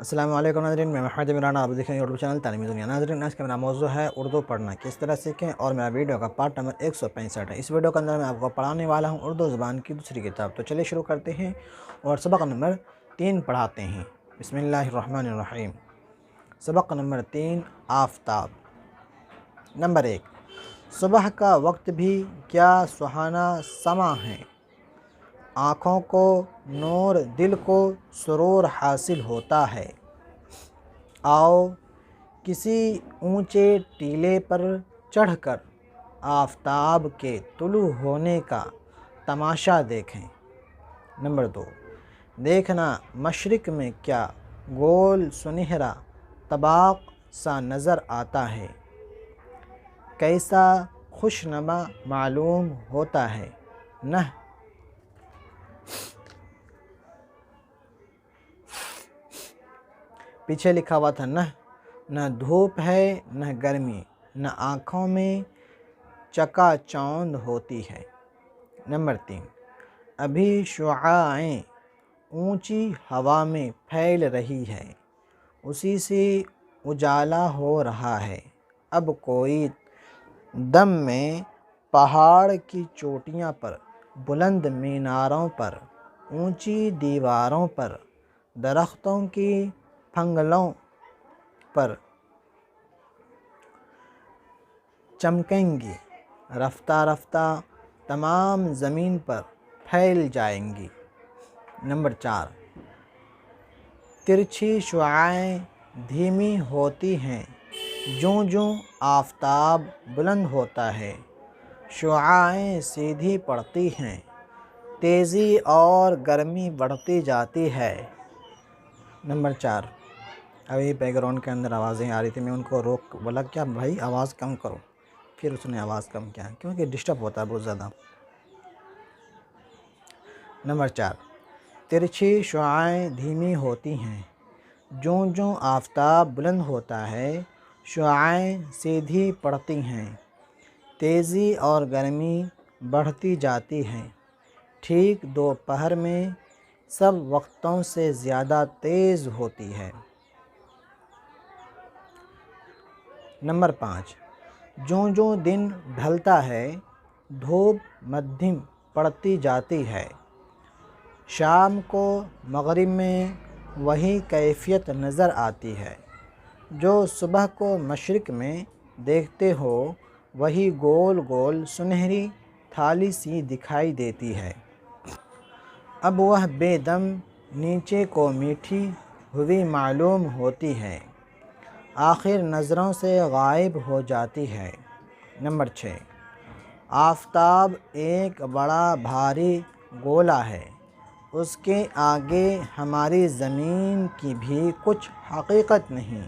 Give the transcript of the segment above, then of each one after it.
السلام علیکم ناظرین، میں محمد عمران، آپ دیکھ رہے ہیں یوٹیوب چینل تعلیمی دنیا۔ ناظرین، آج کا میرا موضوع ہے اردو پڑھنا کس طرح سیکھیں، اور میرا ویڈیو کا پارٹ نمبر 165 ہے۔ اس ویڈیو کے اندر میں آپ کو پڑھانے والا ہوں اردو زبان کی دوسری کتاب۔ تو چلیے شروع کرتے ہیں اور سبق نمبر 3 پڑھاتے ہیں۔ بسم اللہ الرحمن الرحیم۔ سبق نمبر 3، آفتاب۔ نمبر 1، صبح کا وقت بھی کیا سہانا سما ہے، آنکھوں کو نور، دل کو سرور حاصل ہوتا ہے۔ آؤ کسی اونچے ٹیلے پر چڑھ کر آفتاب کے طلوع ہونے کا تماشا دیکھیں۔ نمبر 2، دیکھنا مشرق میں کیا گول سنہرا طباق سا نظر آتا ہے، کیسا خوشنما معلوم ہوتا ہے۔ نہ پیچھے لکھا ہوا تھا نہ دھوپ ہے نہ گرمی، نہ آنکھوں میں چکا چوند ہوتی ہے۔ نمبر 3، ابھی شعاعیں اونچی ہوا میں پھیل رہی ہے، اسی سے اجالا ہو رہا ہے۔ اب کوئی دم میں پہاڑ کی چوٹیاں پر، بلند میناروں پر، اونچی دیواروں پر، درختوں کی پھنگلوں پر چمکیں گی، رفتہ رفتہ تمام زمین پر پھیل جائیں گی۔ نمبر 4، ترچھی شعاعیں دھیمی ہوتی ہیں، جوں جوں آفتاب بلند ہوتا ہے، شعاعیں سیدھی پڑتی ہیں، تیزی اور گرمی بڑھتی جاتی ہے۔ نمبر 4، ابھی بیک گراؤنڈ کے اندر آوازیں آ رہی تھی، میں ان کو روک بولا کیا بھائی آواز کم کرو، پھر اس نے آواز کم کیا کیونکہ ڈسٹرب ہوتا ہے بہت زیادہ۔ نمبر 4، ترچھی شعاعیں دھیمی ہوتی ہیں، جوں جوں آفتاب بلند ہوتا ہے، شعاعیں سیدھی پڑتی ہیں، تیزی اور گرمی بڑھتی جاتی ہے، ٹھیک دوپہر میں سب وقتوں سے زیادہ تیز ہوتی ہے۔ نمبر 5، جوں جوں دن ڈھلتا ہے، دھوپ مدھم پڑتی جاتی ہے، شام کو مغرب میں وہی کیفیت نظر آتی ہے، جو صبح کو مشرق میں دیکھتے ہو وہی گول گول سنہری تھالی سی دکھائی دیتی ہے۔ اب وہ بے دم نیچے کو میٹھی ہوئی معلوم ہوتی ہے، آخر نظروں سے غائب ہو جاتی ہے۔ نمبر 6، آفتاب ایک بڑا بھاری گولا ہے، اس کے آگے ہماری زمین کی بھی کچھ حقیقت نہیں،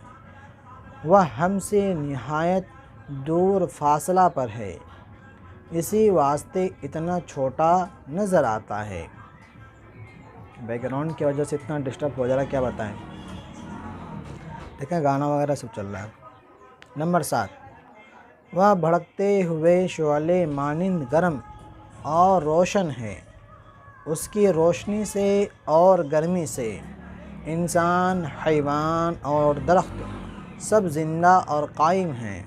وہ ہم سے نہایت دور فاصلہ پر ہے، اسی واسطے اتنا چھوٹا نظر آتا ہے۔ بیک گراؤنڈ کی وجہ سے اتنا ڈسٹرب ہو جا رہا ہے کیا بتائیں، دیکھیں گانا وغیرہ سب چل رہا ہے۔ نمبر 7، وہ بھڑکتے ہوئے شعلے مانند گرم اور روشن ہے، اس کی روشنی سے اور گرمی سے انسان، حیوان اور درخت سب زندہ اور قائم ہیں،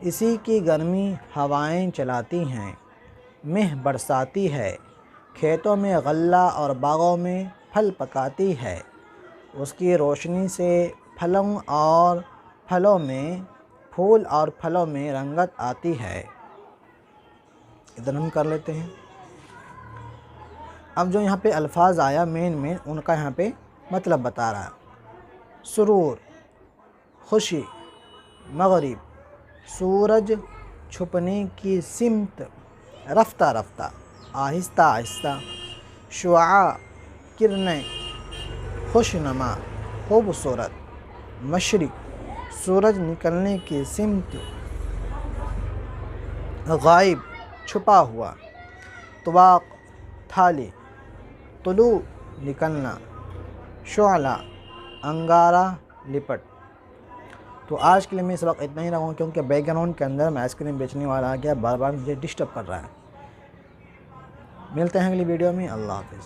اسی کی گرمی ہوائیں چلاتی ہیں، مہ برساتی ہے، کھیتوں میں غلہ اور باغوں میں پھل پکاتی ہے، اس کی روشنی سے پھول اور پھلوں میں رنگت آتی ہے۔ ادھر ہم کر لیتے ہیں۔ اب جو یہاں پہ الفاظ آیا مین ان کا یہاں پہ مطلب بتا رہا ہے۔ سرور، خوشی، مغرب، سورج چھپنے کی سمت، رفتہ رفتہ، آہستہ آہستہ، شعاع کرنیں، خوشنما، خوبصورت، مشرق، سورج نکلنے کی سمت، غائب، چھپا ہوا، طباق، تھالی، طلوع، نکلنا، شعلہ، انگارہ، لپٹ۔ تو آج کے لیے میں سبق اتنا ہی رہا ہوں، کیونکہ بیک گراؤنڈ کے اندر میں آئس کریم بیچنے والا آ گیا، بار بار مجھے ڈسٹرب کر رہا ہے۔ ملتے ہیں اگلی ویڈیو میں، اللہ حافظ۔